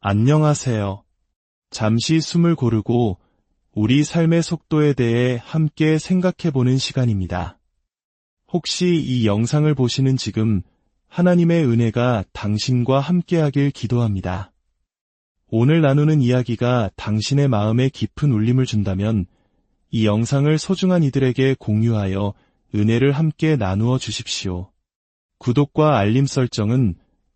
안녕하세요. 잠시 숨을 고르고 우리 삶의 속도에 대해 함께 생각해보는 시간입니다. 혹시 이 영상을 보시는 지금 하나님의 은혜가 당신과 함께하길 기도합니다. 오늘 나누는 이야기가 당신의 마음에 깊은 울림을 준다면 이 영상을 소중한 이들에게 공유하여 은혜를 함께 나누어 주십시오. 구독과 알림 설정은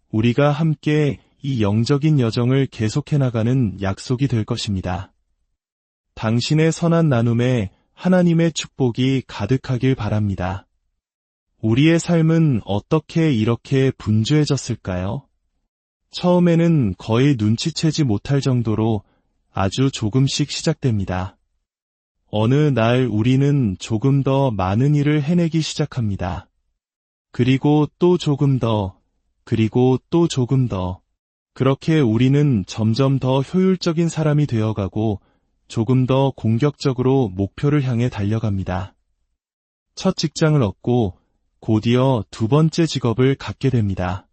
우리가 함께 이 영적인 여정을 계속해 나가는 약속이 될 것입니다. 당신의 선한 나눔에 하나님의 축복이 가득하길 바랍니다. 우리의 삶은 어떻게 이렇게 분주해졌을까요? 처음에는 거의 눈치채지 못할 정도로 아주 조금씩 시작됩니다. 어느 날 우리는 조금 더 많은 일을 해내기 시작합니다. 그리고 또 조금 더, 그리고 또 조금 더. 그렇게 우리는 점점 더 효율적인 사람이 되어가고 조금 더 공격적으로 목표를 향해 달려갑니다. 첫 직장을 얻고 곧이어 두 번째 직업을 갖게 됩니다.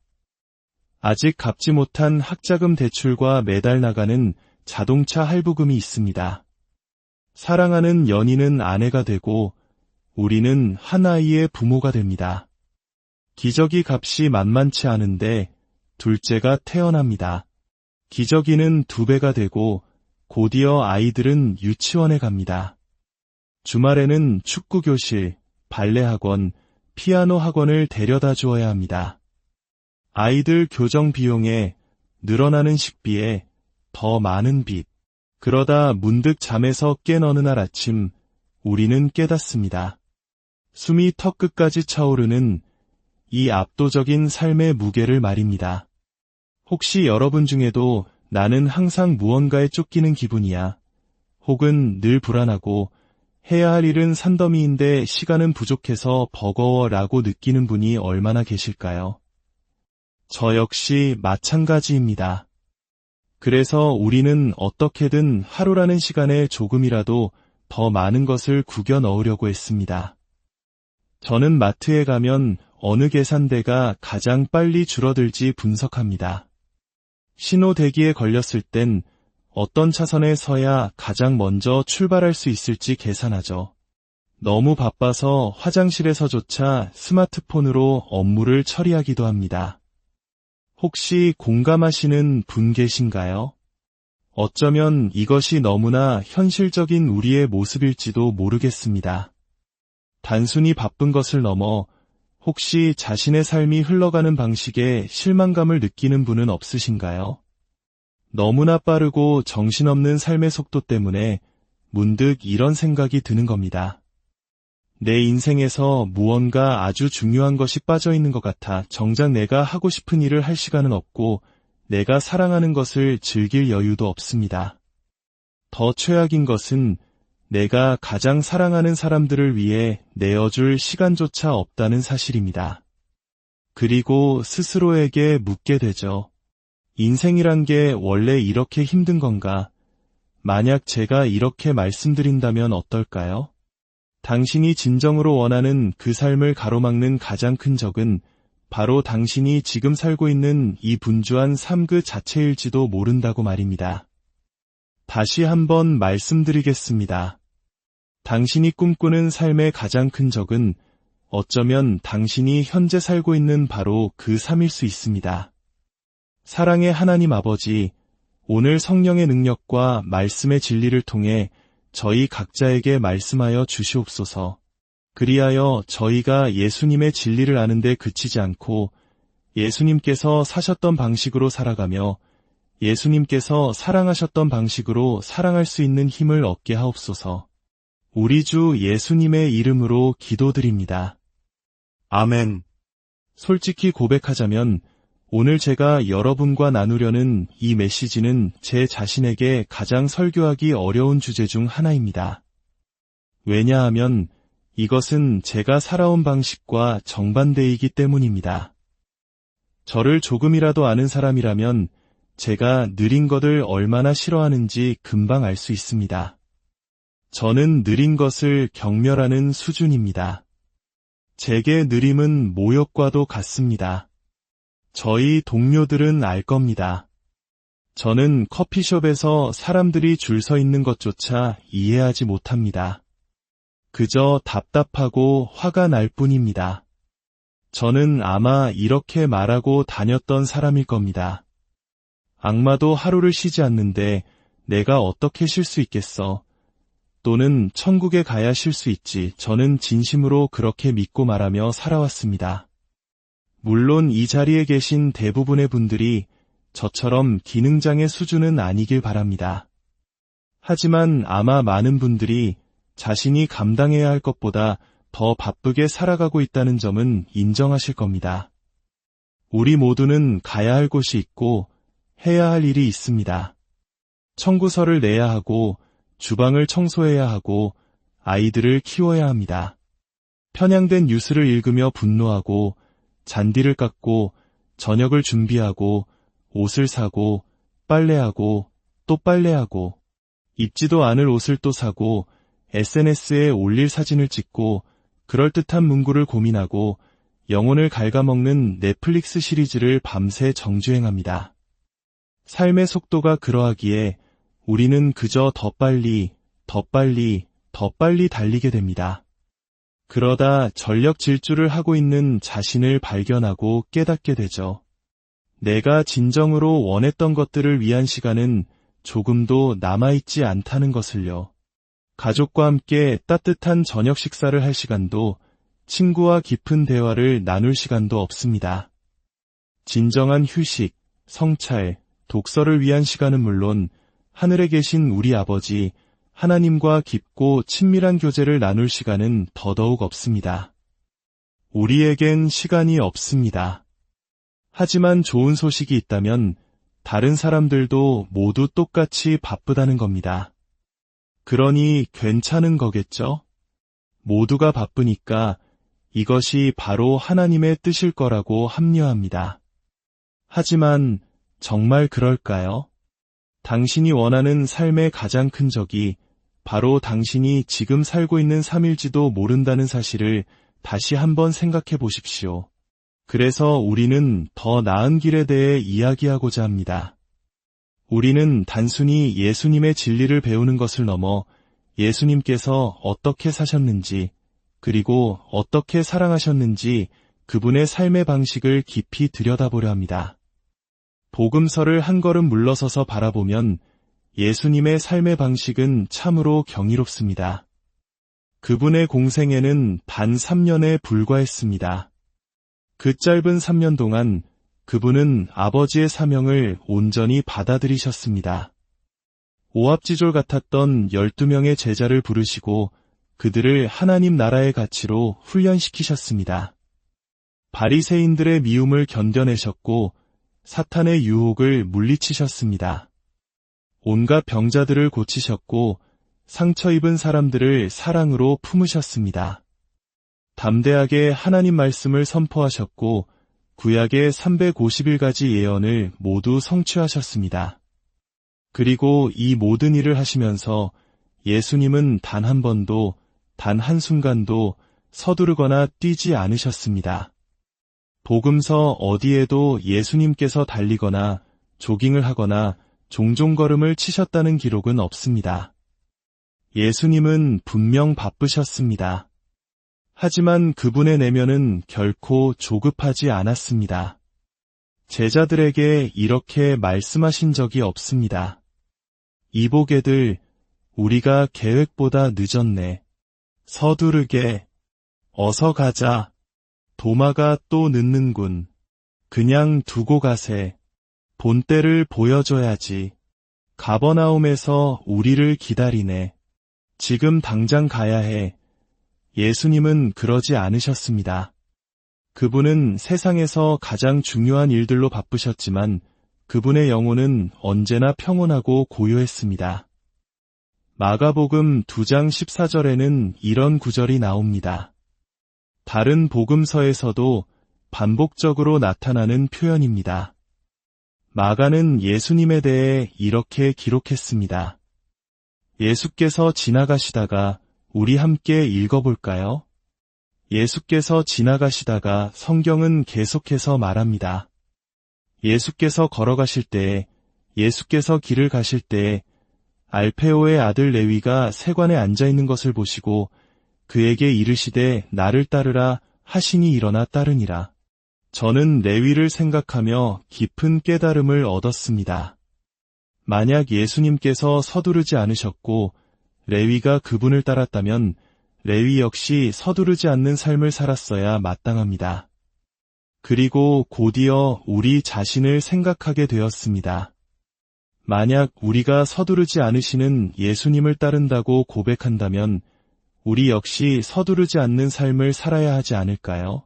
아직 갚지 못한 학자금 대출과 매달 나가는 자동차 할부금이 있습니다. 사랑하는 연인은 아내가 되고 우리는 한 아이의 부모가 됩니다. 기저귀 값이 만만치 않은데 둘째가 태어납니다. 기저귀는 2배가 되고 곧이어 아이들은 유치원에 갑니다. 주말에는 축구교실, 발레학원, 피아노 학원을 데려다 주어야 합니다. 아이들 교정 비용에, 늘어나는 식비에, 더 많은 빚. 그러다 문득 잠에서 깬 어느 날 아침 우리는 깨닫습니다. 숨이 턱끝까지 차오르는 이 압도적인 삶의 무게를 말입니다. 혹시 여러분 중에도 나는 항상 무언가에 쫓기는 기분이야. 혹은 늘 불안하고 해야 할 일은 산더미인데 시간은 부족해서 버거워라고 느끼는 분이 얼마나 계실까요? 저 역시 마찬가지입니다. 그래서 우리는 어떻게든 하루라는 시간에 조금이라도 더 많은 것을 구겨 넣으려고 했습니다. 저는 마트에 가면 어느 계산대가 가장 빨리 줄어들지 분석합니다. 신호 대기에 걸렸을 땐 어떤 차선에 서야 가장 먼저 출발할 수 있을지 계산하죠. 너무 바빠서 화장실에서조차 스마트폰으로 업무를 처리하기도 합니다. 혹시 공감하시는 분 계신가요? 어쩌면 이것이 너무나 현실적인 우리의 모습일지도 모르겠습니다. 단순히 바쁜 것을 넘어 혹시 자신의 삶이 흘러가는 방식에 실망감을 느끼는 분은 없으신가요? 너무나 빠르고 정신없는 삶의 속도 때문에 문득 이런 생각이 드는 겁니다. 내 인생에서 무언가 아주 중요한 것이 빠져 있는 것 같아 정작 내가 하고 싶은 일을 할 시간은 없고 내가 사랑하는 것을 즐길 여유도 없습니다. 더 최악인 것은 내가 가장 사랑하는 사람들을 위해 내어줄 시간조차 없다는 사실입니다. 그리고 스스로에게 묻게 되죠. 인생이란 게 원래 이렇게 힘든 건가? 만약 제가 이렇게 말씀드린다면 어떨까요? 당신이 진정으로 원하는 그 삶을 가로막는 가장 큰 적은 바로 당신이 지금 살고 있는 이 분주한 삶 그 자체일지도 모른다고 말입니다. 다시 한번 말씀드리겠습니다. 당신이 꿈꾸는 삶의 가장 큰 적은 어쩌면 당신이 현재 살고 있는 바로 그 삶일 수 있습니다. 사랑의 하나님 아버지, 오늘 성령의 능력과 말씀의 진리를 통해 저희 각자에게 말씀하여 주시옵소서. 그리하여 저희가 예수님의 진리를 아는 데 그치지 않고 예수님께서 사셨던 방식으로 살아가며 예수님께서 사랑하셨던 방식으로 사랑할 수 있는 힘을 얻게 하옵소서. 우리 주 예수님의 이름으로 기도드립니다. 아멘. 솔직히 고백하자면 오늘 제가 여러분과 나누려는 이 메시지는 제 자신에게 가장 설교하기 어려운 주제 중 하나입니다. 왜냐하면 이것은 제가 살아온 방식과 정반대이기 때문입니다. 저를 조금이라도 아는 사람이라면 제가 느린 것을 얼마나 싫어하는지 금방 알 수 있습니다. 저는 느린 것을 경멸하는 수준입니다. 제게 느림은 모욕과도 같습니다. 저희 동료들은 알 겁니다. 저는 커피숍에서 사람들이 줄 서 있는 것조차 이해하지 못합니다. 그저 답답하고 화가 날 뿐입니다. 저는 아마 이렇게 말하고 다녔던 사람일 겁니다. 악마도 하루를 쉬지 않는데 내가 어떻게 쉴 수 있겠어? 또는 천국에 가야 쉴 수 있지. 저는 진심으로 그렇게 믿고 말하며 살아왔습니다. 물론 이 자리에 계신 대부분의 분들이 저처럼 기능장애 수준은 아니길 바랍니다. 하지만 아마 많은 분들이 자신이 감당해야 할 것보다 더 바쁘게 살아가고 있다는 점은 인정하실 겁니다. 우리 모두는 가야 할 곳이 있고 해야 할 일이 있습니다. 청구서를 내야 하고 주방을 청소해야 하고 아이들을 키워야 합니다. 편향된 뉴스를 읽으며 분노하고 잔디를 깎고 저녁을 준비하고 옷을 사고 빨래하고 또 빨래하고 입지도 않을 옷을 또 사고 SNS에 올릴 사진을 찍고 그럴듯한 문구를 고민하고 영혼을 갉아먹는 넷플릭스 시리즈를 밤새 정주행합니다. 삶의 속도가 그러하기에 우리는 그저 더 빨리, 더 빨리, 더 빨리 달리게 됩니다. 그러다 전력 질주를 하고 있는 자신을 발견하고 깨닫게 되죠. 내가 진정으로 원했던 것들을 위한 시간은 조금도 남아있지 않다는 것을요. 가족과 함께 따뜻한 저녁 식사를 할 시간도, 친구와 깊은 대화를 나눌 시간도 없습니다. 진정한 휴식, 성찰, 독서를 위한 시간은 물론 하늘에 계신 우리 아버지 하나님과 깊고 친밀한 교제를 나눌 시간은 더더욱 없습니다. 우리에겐 시간이 없습니다. 하지만 좋은 소식이 있다면 다른 사람들도 모두 똑같이 바쁘다는 겁니다. 그러니 괜찮은 거겠죠? 모두가 바쁘니까 이것이 바로 하나님의 뜻일 거라고 합리화합니다. 하지만 정말 그럴까요? 당신이 원하는 삶의 가장 큰 적이 바로 당신이 지금 살고 있는 삶일지도 모른다는 사실을 다시 한번 생각해 보십시오. 그래서 우리는 더 나은 길에 대해 이야기하고자 합니다. 우리는 단순히 예수님의 진리를 배우는 것을 넘어 예수님께서 어떻게 사셨는지, 그리고 어떻게 사랑하셨는지 그분의 삶의 방식을 깊이 들여다보려 합니다. 복음서를 한 걸음 물러서서 바라보면 예수님의 삶의 방식은 참으로 경이롭습니다. 그분의 공생애는 단 3년에 불과했습니다. 그 짧은 3년 동안 그분은 아버지의 사명을 온전히 받아들이셨습니다. 오합지졸 같았던 12명의 제자를 부르시고 그들을 하나님 나라의 가치로 훈련시키셨습니다. 바리새인들의 미움을 견뎌내셨고 사탄의 유혹을 물리치셨습니다. 온갖 병자들을 고치셨고 상처 입은 사람들을 사랑으로 품으셨습니다. 담대하게 하나님 말씀을 선포하셨고 구약의 350일가지 예언을 모두 성취하셨습니다. 그리고 이 모든 일을 하시면서 예수님은 단 한 번도, 단 한순간도 서두르거나 뛰지 않으셨습니다. 복음서 어디에도 예수님께서 달리거나 조깅을 하거나 종종 걸음을 치셨다는 기록은 없습니다. 예수님은 분명 바쁘셨습니다. 하지만 그분의 내면은 결코 조급하지 않았습니다. 제자들에게 이렇게 말씀하신 적이 없습니다. 이보게들, 우리가 계획보다 늦었네. 서두르게. 어서 가자. 도마가 또 늦는군. 그냥 두고 가세. 본때를 보여줘야지. 가버나움에서 우리를 기다리네. 지금 당장 가야 해. 예수님은 그러지 않으셨습니다. 그분은 세상에서 가장 중요한 일들로 바쁘셨지만 그분의 영혼은 언제나 평온하고 고요했습니다. 마가복음 2장 14절에는 이런 구절이 나옵니다. 다른 복음서에서도 반복적으로 나타나는 표현입니다. 마가는 예수님에 대해 이렇게 기록했습니다. 예수께서 지나가시다가 우리 함께 읽어볼까요? 예수께서 지나가시다가 성경은 계속해서 말합니다. 예수께서 걸어가실 때에 예수께서 길을 가실 때에 알페오의 아들 레위가 세관에 앉아 있는 것을 보시고 그에게 이르시되 나를 따르라 하시니 일어나 따르니라. 저는 레위를 생각하며 깊은 깨달음을 얻었습니다. 만약 예수님께서 서두르지 않으셨고 레위가 그분을 따랐다면 레위 역시 서두르지 않는 삶을 살았어야 마땅합니다. 그리고 곧이어 우리 자신을 생각하게 되었습니다. 만약 우리가 서두르지 않으시는 예수님을 따른다고 고백한다면 우리 역시 서두르지 않는 삶을 살아야 하지 않을까요?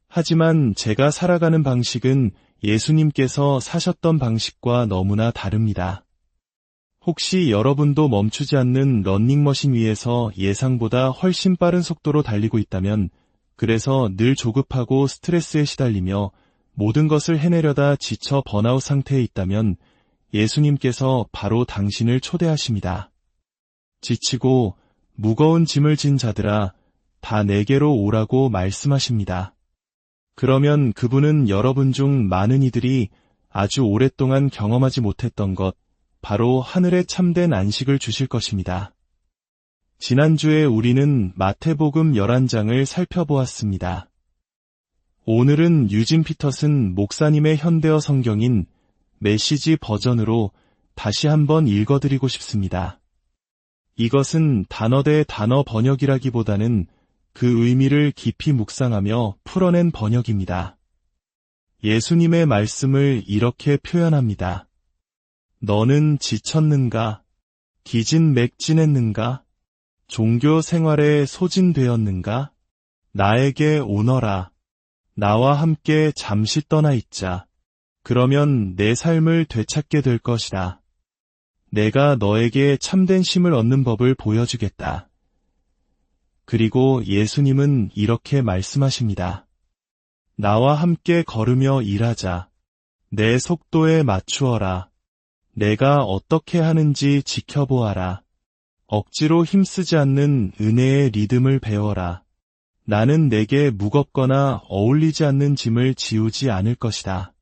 하지만 제가 살아가는 방식은 예수님께서 사셨던 방식과 너무나 다릅니다. 혹시 여러분도 멈추지 않는 러닝머신 위에서 예상보다 훨씬 빠른 속도로 달리고 있다면, 그래서 늘 조급하고 스트레스에 시달리며 모든 것을 해내려다 지쳐 번아웃 상태에 있다면 예수님께서 바로 당신을 초대하십니다. 지치고 무거운 짐을 진 자들아, 다 내게로 오라고 말씀하십니다. 그러면 그분은 여러분 중 많은 이들이 아주 오랫동안 경험하지 못했던 것, 바로 하늘의 참된 안식을 주실 것입니다. 지난주에 우리는 마태복음 11장을 살펴보았습니다. 오늘은 유진 피터슨 목사님의 현대어 성경인 메시지 버전으로 다시 한번 읽어드리고 싶습니다. 이것은 단어 대 단어 번역이라기보다는 그 의미를 깊이 묵상하며 풀어낸 번역입니다. 예수님의 말씀을 이렇게 표현합니다. 너는 지쳤는가? 기진맥진했는가? 종교 생활에 소진되었는가? 나에게 오너라. 나와 함께 잠시 떠나 있자. 그러면 내 삶을 되찾게 될 것이다. 내가 너에게 참된 쉼을 얻는 법을 보여주겠다. 그리고 예수님은 이렇게 말씀하십니다. 나와 함께 걸으며 일하자. 내 속도에 맞추어라. 내가 어떻게 하는지 지켜보아라. 억지로 힘쓰지 않는 은혜의 리듬을 배워라. 나는 내게 무겁거나 어울리지 않는 짐을 지우지 않을 것이다.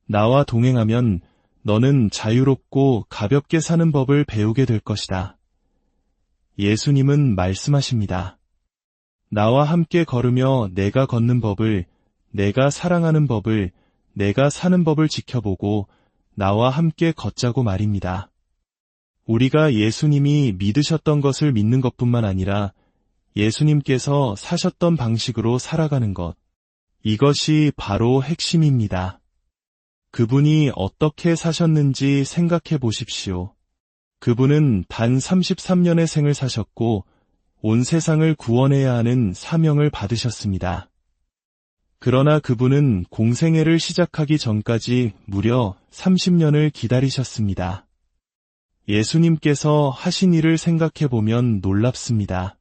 나와 동행하면 너는 자유롭고 가볍게 사는 법을 배우게 될 것이다. 예수님은 말씀하십니다. 나와 함께 걸으며 내가 걷는 법을, 내가 사랑하는 법을, 내가 사는 법을 지켜보고 나와 함께 걷자고 말입니다. 우리가 예수님이 믿으셨던 것을 믿는 것뿐만 아니라 예수님께서 사셨던 방식으로 살아가는 것, 이것이 바로 핵심입니다. 그분이 어떻게 사셨는지 생각해 보십시오. 그분은 단 33년의 생을 사셨고 온 세상을 구원해야 하는 사명을 받으셨습니다. 그러나 그분은 공생애를 시작하기 전까지 무려 30년을 기다리셨습니다. 예수님께서 하신 일을 생각해보면 놀랍습니다.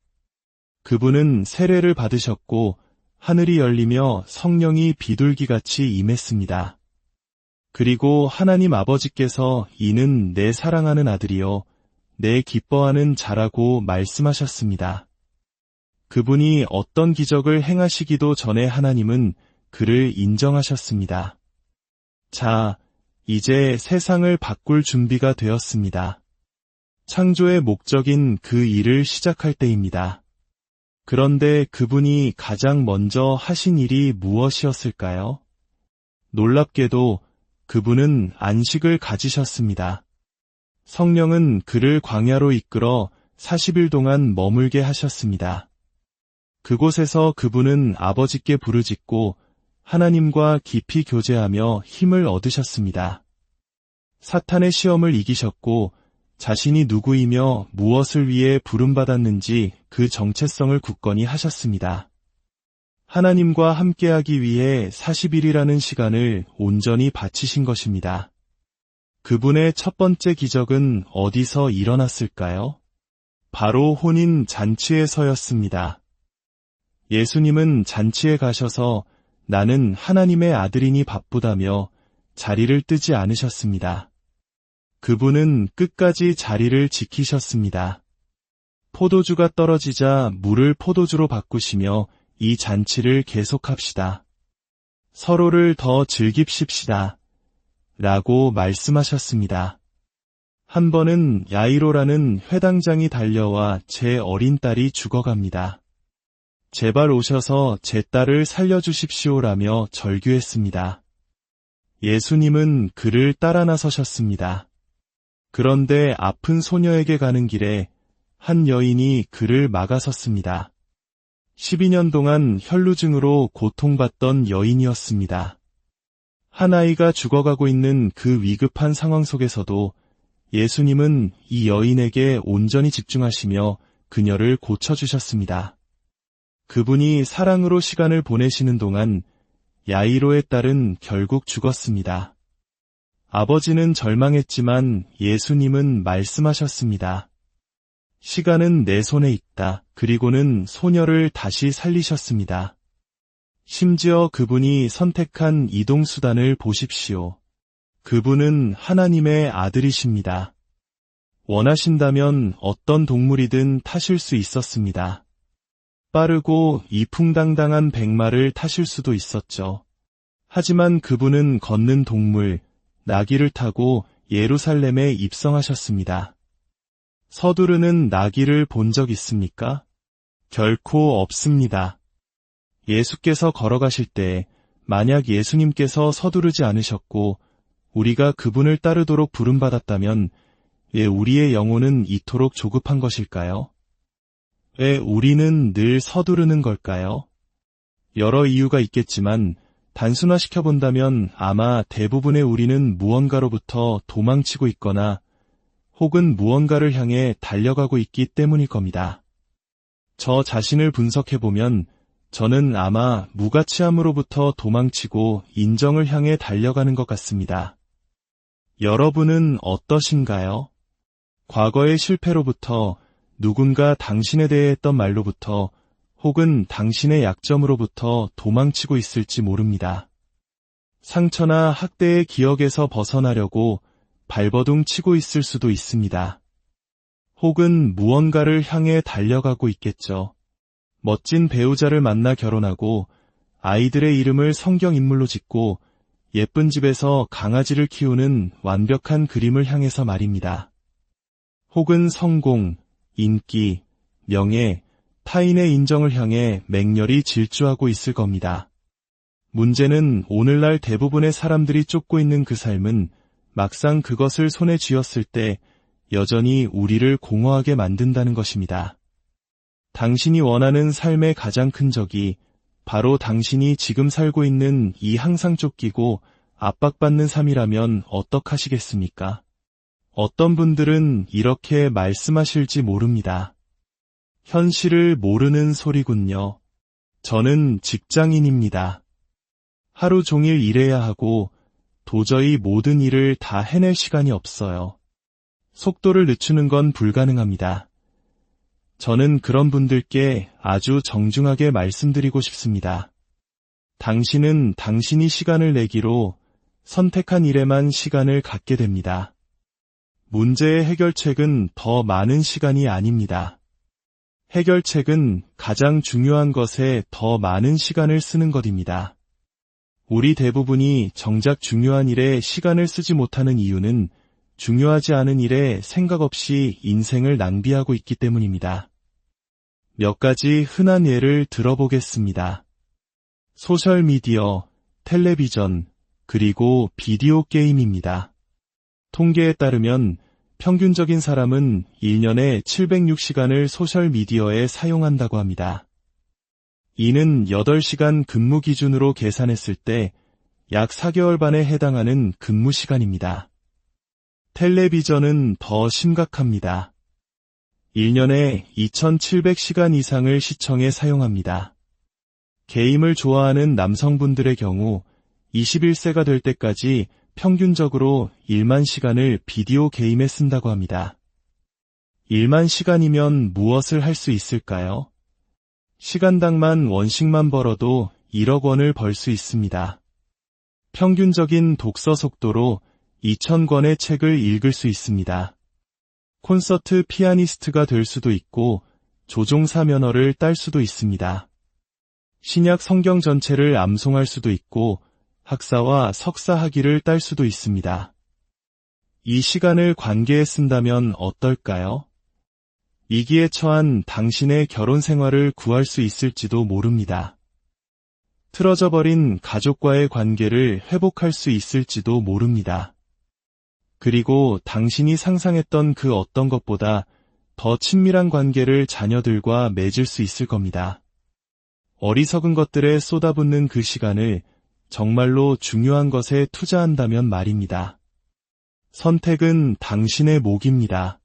그분은 세례를 받으셨고 하늘이 열리며 성령이 비둘기같이 임했습니다. 그리고 하나님 아버지께서 이는 내 사랑하는 아들이요 내 기뻐하는 자라고 말씀하셨습니다. 그분이 어떤 기적을 행하시기도 전에 하나님은 그를 인정하셨습니다. 자, 이제 세상을 바꿀 준비가 되었습니다. 창조의 목적인 그 일을 시작할 때입니다. 그런데 그분이 가장 먼저 하신 일이 무엇이었을까요? 놀랍게도 그분은 안식을 가지셨습니다. 성령은 그를 광야로 이끌어 40일 동안 머물게 하셨습니다. 그곳에서 그분은 아버지께 부르짖고 하나님과 깊이 교제하며 힘을 얻으셨습니다. 사탄의 시험을 이기셨고 자신이 누구이며 무엇을 위해 부름받았는지 그 정체성을 굳건히 하셨습니다. 하나님과 함께하기 위해 40일이라는 시간을 온전히 바치신 것입니다. 그분의 첫 번째 기적은 어디서 일어났을까요? 바로 혼인 잔치에서였습니다. 예수님은 잔치에 가셔서 나는 하나님의 아들이니 바쁘다며 자리를 뜨지 않으셨습니다. 그분은 끝까지 자리를 지키셨습니다. 포도주가 떨어지자 물을 포도주로 바꾸시며 이 잔치를 계속합시다. 서로를 더 즐깁시다. 라고 말씀하셨습니다. 한 번은 야이로라는 회당장이 달려와 제 어린 딸이 죽어갑니다. 제발 오셔서 제 딸을 살려주십시오라며 절규했습니다. 예수님은 그를 따라 나서셨습니다. 그런데 아픈 소녀에게 가는 길에 한 여인이 그를 막아섰습니다. 12년 동안 혈루증으로 고통받던 여인이었습니다. 한 아이가 죽어가고 있는 그 위급한 상황 속에서도 예수님은 이 여인에게 온전히 집중하시며 그녀를 고쳐주셨습니다. 그분이 사랑으로 시간을 보내시는 동안 야이로의 딸은 결국 죽었습니다. 아버지는 절망했지만 예수님은 말씀하셨습니다. 시간은 내 손에 있다. 그리고는 소녀를 다시 살리셨습니다. 심지어 그분이 선택한 이동수단을 보십시오. 그분은 하나님의 아들이십니다. 원하신다면 어떤 동물이든 타실 수 있었습니다. 빠르고 이풍당당한 백마를 타실 수도 있었죠. 하지만 그분은 걷는 동물, 나귀를 타고 예루살렘에 입성하셨습니다. 서두르는 나귀를 본 적 있습니까? 결코 없습니다. 예수께서 걸어가실 때 만약 예수님께서 서두르지 않으셨고 우리가 그분을 따르도록 부름받았다면 왜 우리의 영혼은 이토록 조급한 것일까요? 왜 우리는 늘 서두르는 걸까요? 여러 이유가 있겠지만 단순화시켜본다면 아마 대부분의 우리는 무언가로부터 도망치고 있거나 혹은 무언가를 향해 달려가고 있기 때문일 겁니다. 저 자신을 분석해보면 저는 아마 무가치함으로부터 도망치고 인정을 향해 달려가는 것 같습니다. 여러분은 어떠신가요? 과거의 실패로부터 누군가 당신에 대해 했던 말로부터 혹은 당신의 약점으로부터 도망치고 있을지 모릅니다. 상처나 학대의 기억에서 벗어나려고 발버둥 치고 있을 수도 있습니다. 혹은 무언가를 향해 달려가고 있겠죠. 멋진 배우자를 만나 결혼하고 아이들의 이름을 성경인물로 짓고 예쁜 집에서 강아지를 키우는 완벽한 그림을 향해서 말입니다. 혹은 성공, 인기, 명예, 타인의 인정을 향해 맹렬히 질주하고 있을 겁니다. 문제는 오늘날 대부분의 사람들이 쫓고 있는 그 삶은 막상 그것을 손에 쥐었을 때 여전히 우리를 공허하게 만든다는 것입니다. 당신이 원하는 삶의 가장 큰 적이 바로 당신이 지금 살고 있는 이 항상 쫓기고 압박받는 삶이라면 어떡하시겠습니까? 어떤 분들은 이렇게 말씀하실지 모릅니다. 현실을 모르는 소리군요. 저는 직장인입니다. 하루 종일 일해야 하고 도저히 모든 일을 다 해낼 시간이 없어요. 속도를 늦추는 건 불가능합니다. 저는 그런 분들께 아주 정중하게 말씀드리고 싶습니다. 당신은 당신이 시간을 내기로 선택한 일에만 시간을 갖게 됩니다. 문제의 해결책은 더 많은 시간이 아닙니다. 해결책은 가장 중요한 것에 더 많은 시간을 쓰는 것입니다. 우리 대부분이 정작 중요한 일에 시간을 쓰지 못하는 이유는 중요하지 않은 일에 생각 없이 인생을 낭비하고 있기 때문입니다. 몇 가지 흔한 예를 들어보겠습니다. 소셜미디어, 텔레비전, 그리고 비디오 게임입니다. 통계에 따르면 평균적인 사람은 1년에 706시간을 소셜미디어에 사용한다고 합니다. 이는 8시간 근무 기준으로 계산했을 때 약 4개월 반에 해당하는 근무 시간입니다. 텔레비전은 더 심각합니다. 1년에 2700시간 이상을 시청에 사용합니다. 게임을 좋아하는 남성분들의 경우 21세가 될 때까지 평균적으로 1만 시간을 비디오 게임에 쓴다고 합니다. 1만 시간이면 무엇을 할 수 있을까요? 시간당만 원씩만 벌어도 1억 원을 벌 수 있습니다. 평균적인 독서 속도로 2000권의 책을 읽을 수 있습니다. 콘서트 피아니스트가 될 수도 있고 조종사 면허를 딸 수도 있습니다. 신약 성경 전체를 암송할 수도 있고 학사와 석사 학위를 딸 수도 있습니다. 이 시간을 관계에 쓴다면 어떨까요? 위기에 처한 당신의 결혼 생활을 구할 수 있을지도 모릅니다. 틀어져 버린 가족과의 관계를 회복할 수 있을지도 모릅니다. 그리고 당신이 상상했던 그 어떤 것보다 더 친밀한 관계를 자녀들과 맺을 수 있을 겁니다. 어리석은 것들에 쏟아붓는 그 시간을 정말로 중요한 것에 투자한다면 말입니다. 선택은 당신의 몫입니다.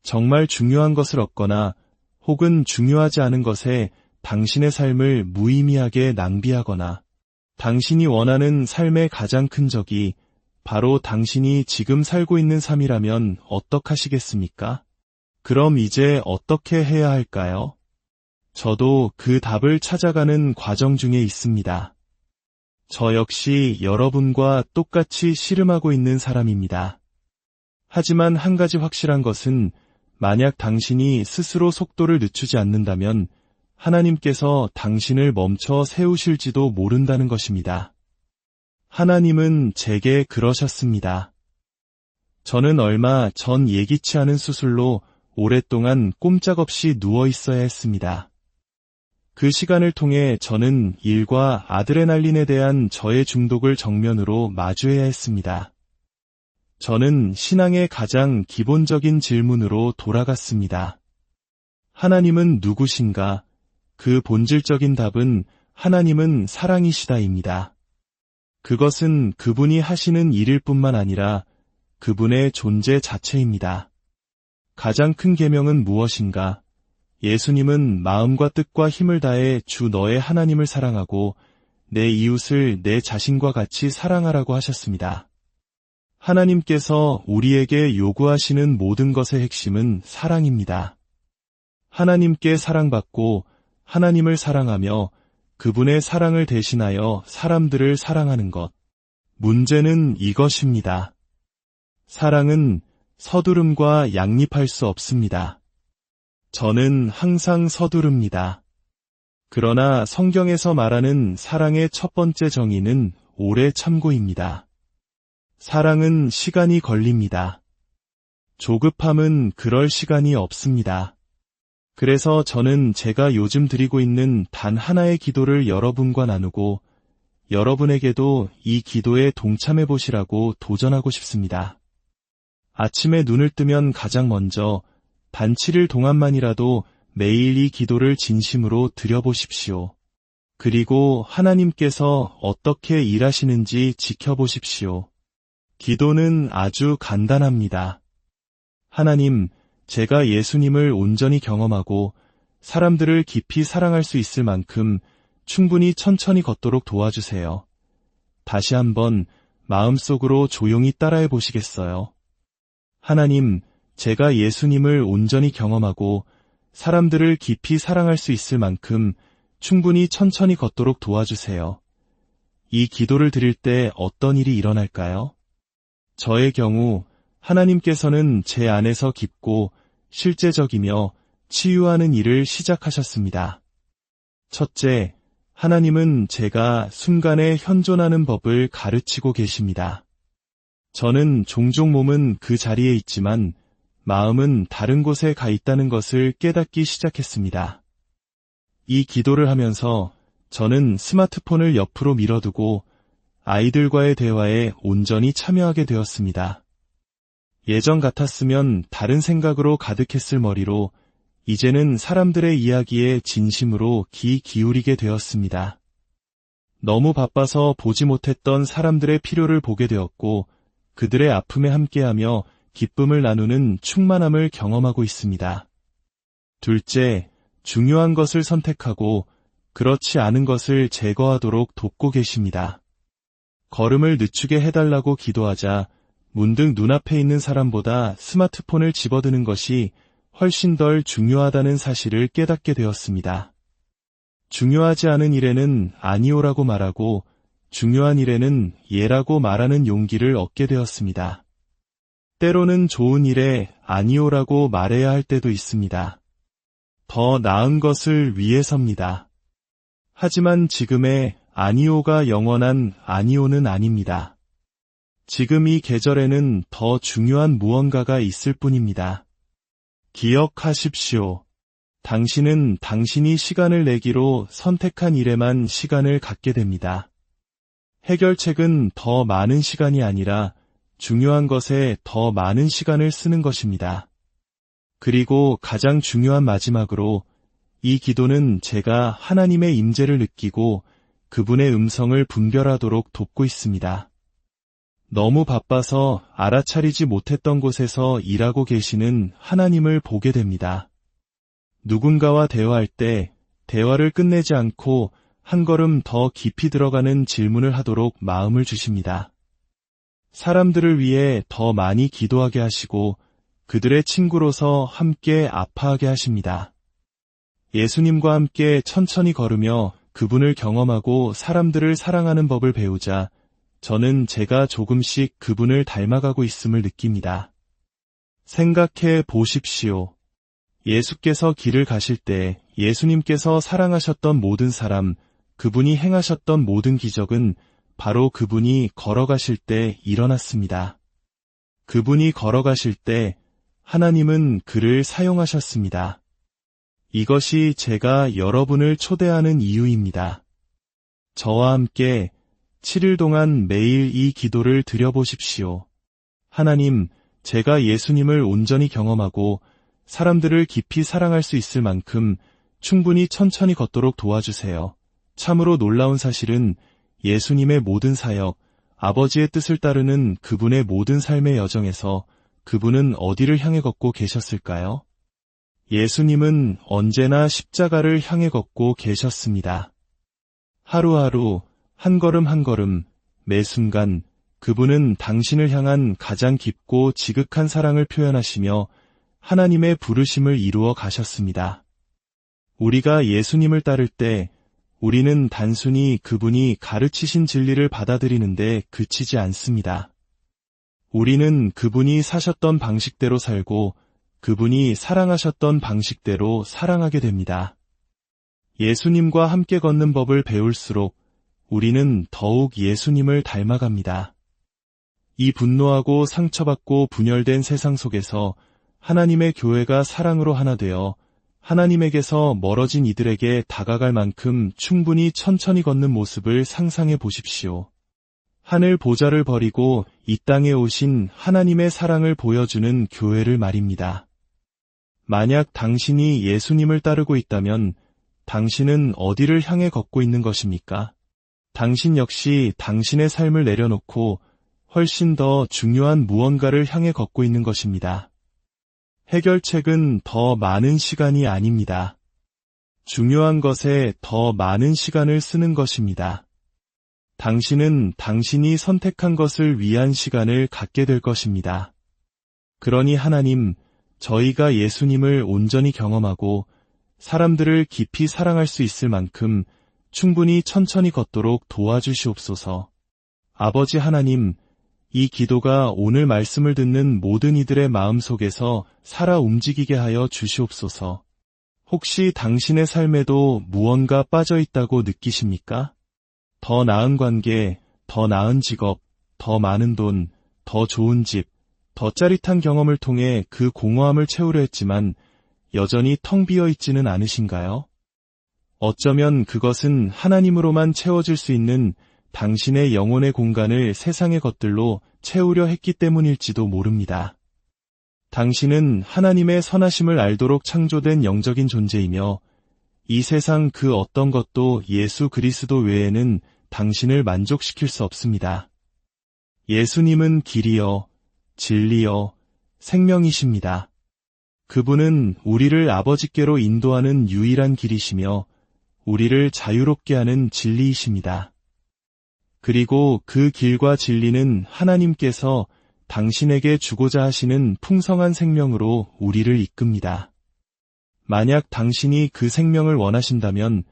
정말 중요한 것을 얻거나 혹은 중요하지 않은 것에 당신의 삶을 무의미하게 낭비하거나 당신이 원하는 삶의 가장 큰 적이 바로 당신이 지금 살고 있는 삶이라면 어떡하시겠습니까? 그럼 이제 어떻게 해야 할까요? 저도 그 답을 찾아가는 과정 중에 있습니다. 저 역시 여러분과 똑같이 씨름하고 있는 사람입니다. 하지만 한 가지 확실한 것은 만약 당신이 스스로 속도를 늦추지 않는다면 하나님께서 당신을 멈춰 세우실지도 모른다는 것입니다. 하나님은 제게 그러셨습니다. 저는 얼마 전 예기치 않은 수술로 오랫동안 꼼짝없이 누워 있어야 했습니다. 그 시간을 통해 저는 일과 아드레날린에 대한 저의 중독을 정면으로 마주해야 했습니다. 저는 신앙의 가장 기본적인 질문으로 돌아갔습니다. 하나님은 누구신가? 그 본질적인 답은 하나님은 사랑이시다입니다. 그것은 그분이 하시는 일일 뿐만 아니라 그분의 존재 자체입니다. 가장 큰 계명은 무엇인가? 예수님은 마음과 뜻과 힘을 다해 주 너의 하나님을 사랑하고 내 이웃을 내 자신과 같이 사랑하라고 하셨습니다. 하나님께서 우리에게 요구하시는 모든 것의 핵심은 사랑입니다. 하나님께 사랑받고 하나님을 사랑하며 그분의 사랑을 대신하여 사람들을 사랑하는 것. 문제는 이것입니다. 사랑은 서두름과 양립할 수 없습니다. 저는 항상 서두릅니다. 그러나 성경에서 말하는 사랑의 첫 번째 정의는 오래 참고입니다. 사랑은 시간이 걸립니다. 조급함은 그럴 시간이 없습니다. 그래서 저는 제가 요즘 드리고 있는 단 하나의 기도를 여러분과 나누고 여러분에게도 이 기도에 동참해 보시라고 도전하고 싶습니다. 아침에 눈을 뜨면 가장 먼저 단 7일 동안만이라도 매일 이 기도를 진심으로 드려보십시오. 그리고 하나님께서 어떻게 일하시는지 지켜보십시오. 기도는 아주 간단합니다. 하나님, 제가 예수님을 온전히 경험하고 사람들을 깊이 사랑할 수 있을 만큼 충분히 천천히 걷도록 도와주세요. 다시 한번 마음속으로 조용히 따라해 보시겠어요? 하나님, 제가 예수님을 온전히 경험하고 사람들을 깊이 사랑할 수 있을 만큼 충분히 천천히 걷도록 도와주세요. 이 기도를 드릴 때 어떤 일이 일어날까요? 저의 경우 하나님께서는 제 안에서 깊고 실제적이며 치유하는 일을 시작하셨습니다. 첫째, 하나님은 제가 순간에 현존하는 법을 가르치고 계십니다. 저는 종종 몸은 그 자리에 있지만 마음은 다른 곳에 가 있다는 것을 깨닫기 시작했습니다. 이 기도를 하면서 저는 스마트폰을 옆으로 밀어두고 아이들과의 대화에 온전히 참여하게 되었습니다. 예전 같았으면 다른 생각으로 가득했을 머리로 이제는 사람들의 이야기에 진심으로 귀 기울이게 되었습니다. 너무 바빠서 보지 못했던 사람들의 필요를 보게 되었고 그들의 아픔에 함께하며 기쁨을 나누는 충만함을 경험하고 있습니다. 둘째, 중요한 것을 선택하고 그렇지 않은 것을 제거하도록 돕고 계십니다. 걸음을 늦추게 해달라고 기도하자 문득 눈앞에 있는 사람보다 스마트폰을 집어드는 것이 훨씬 덜 중요하다는 사실을 깨닫게 되었습니다. 중요하지 않은 일에는 아니오라고 말하고 중요한 일에는 예라고 말하는 용기를 얻게 되었습니다. 때로는 좋은 일에 아니오라고 말해야 할 때도 있습니다. 더 나은 것을 위해서입니다. 하지만 지금의 아니오가 영원한 아니오는 아닙니다. 지금 이 계절에는 더 중요한 무언가가 있을 뿐입니다. 기억하십시오. 당신은 당신이 시간을 내기로 선택한 일에만 시간을 갖게 됩니다. 해결책은 더 많은 시간이 아니라 중요한 것에 더 많은 시간을 쓰는 것입니다. 그리고 가장 중요한 마지막으로 이 기도는 제가 하나님의 임재를 느끼고 그분의 음성을 분별하도록 돕고 있습니다. 너무 바빠서 알아차리지 못했던 곳에서 일하고 계시는 하나님을 보게 됩니다. 누군가와 대화할 때 대화를 끝내지 않고 한 걸음 더 깊이 들어가는 질문을 하도록 마음을 주십니다. 사람들을 위해 더 많이 기도하게 하시고 그들의 친구로서 함께 아파하게 하십니다. 예수님과 함께 천천히 걸으며 그분을 경험하고 사람들을 사랑하는 법을 배우자 저는 제가 조금씩 그분을 닮아가고 있음을 느낍니다. 생각해 보십시오. 예수께서 길을 가실 때 예수님께서 사랑하셨던 모든 사람, 그분이 행하셨던 모든 기적은 바로 그분이 걸어가실 때 일어났습니다. 그분이 걸어가실 때 하나님은 그를 사용하셨습니다. 이것이 제가 여러분을 초대하는 이유입니다. 저와 함께 7일 동안 매일 이 기도를 드려보십시오. 하나님, 제가 예수님을 온전히 경험하고 사람들을 깊이 사랑할 수 있을 만큼 충분히 천천히 걷도록 도와주세요. 참으로 놀라운 사실은 예수님의 모든 사역, 아버지의 뜻을 따르는 그분의 모든 삶의 여정에서 그분은 어디를 향해 걷고 계셨을까요? 예수님은 언제나 십자가를 향해 걷고 계셨습니다. 하루하루, 한 걸음 한 걸음, 매 순간 그분은 당신을 향한 가장 깊고 지극한 사랑을 표현하시며 하나님의 부르심을 이루어 가셨습니다. 우리가 예수님을 따를 때 우리는 단순히 그분이 가르치신 진리를 받아들이는데 그치지 않습니다. 우리는 그분이 사셨던 방식대로 살고 그분이 사랑하셨던 방식대로 사랑하게 됩니다. 예수님과 함께 걷는 법을 배울수록 우리는 더욱 예수님을 닮아갑니다. 이 분노하고 상처받고 분열된 세상 속에서 하나님의 교회가 사랑으로 하나 되어 하나님에게서 멀어진 이들에게 다가갈 만큼 충분히 천천히 걷는 모습을 상상해 보십시오. 하늘 보좌를 버리고 이 땅에 오신 하나님의 사랑을 보여주는 교회를 말입니다. 만약 당신이 예수님을 따르고 있다면 당신은 어디를 향해 걷고 있는 것입니까? 당신 역시 당신의 삶을 내려놓고 훨씬 더 중요한 무언가를 향해 걷고 있는 것입니다. 해결책은 더 많은 시간이 아닙니다. 중요한 것에 더 많은 시간을 쓰는 것입니다. 당신은 당신이 선택한 것을 위한 시간을 갖게 될 것입니다. 그러니 하나님, 저희가 예수님을 온전히 경험하고 사람들을 깊이 사랑할 수 있을 만큼 충분히 천천히 걷도록 도와주시옵소서. 아버지 하나님, 이 기도가 오늘 말씀을 듣는 모든 이들의 마음속에서 살아 움직이게 하여 주시옵소서. 혹시 당신의 삶에도 무언가 빠져 있다고 느끼십니까? 더 나은 관계, 더 나은 직업, 더 많은 돈, 더 좋은 집, 더 짜릿한 경험을 통해 그 공허함을 채우려 했지만 여전히 텅 비어 있지는 않으신가요? 어쩌면 그것은 하나님으로만 채워질 수 있는 당신의 영혼의 공간을 세상의 것들로 채우려 했기 때문일지도 모릅니다. 당신은 하나님의 선하심을 알도록 창조된 영적인 존재이며 이 세상 그 어떤 것도 예수 그리스도 외에는 당신을 만족시킬 수 없습니다. 예수님은 길이요, 진리요, 생명이십니다. 그분은 우리를 아버지께로 인도하는 유일한 길이시며 우리를 자유롭게 하는 진리이십니다. 그리고 그 길과 진리는 하나님께서 당신에게 주고자 하시는 풍성한 생명으로 우리를 이끕니다. 만약 당신이 그 생명을 원하신다면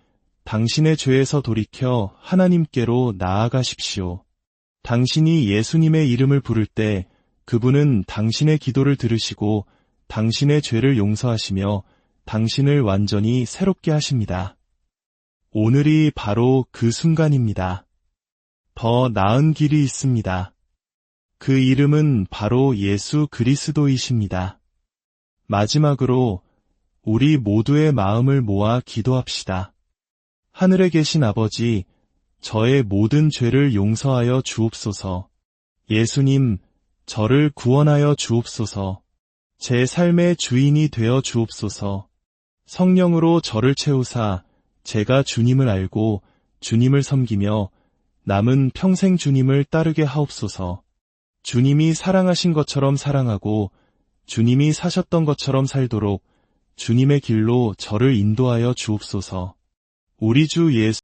당신의 죄에서 돌이켜 하나님께로 나아가십시오. 당신이 예수님의 이름을 부를 때 그분은 당신의 기도를 들으시고 당신의 죄를 용서하시며 당신을 완전히 새롭게 하십니다. 오늘이 바로 그 순간입니다. 더 나은 길이 있습니다. 그 이름은 바로 예수 그리스도이십니다. 마지막으로 우리 모두의 마음을 모아 기도합시다. 하늘에 계신 아버지, 저의 모든 죄를 용서하여 주옵소서. 예수님, 저를 구원하여 주옵소서. 제 삶의 주인이 되어 주옵소서. 성령으로 저를 채우사 제가 주님을 알고 주님을 섬기며 남은 평생 주님을 따르게 하옵소서. 주님이 사랑하신 것처럼 사랑하고 주님이 사셨던 것처럼 살도록 주님의 길로 저를 인도하여 주옵소서. 우리 주 예수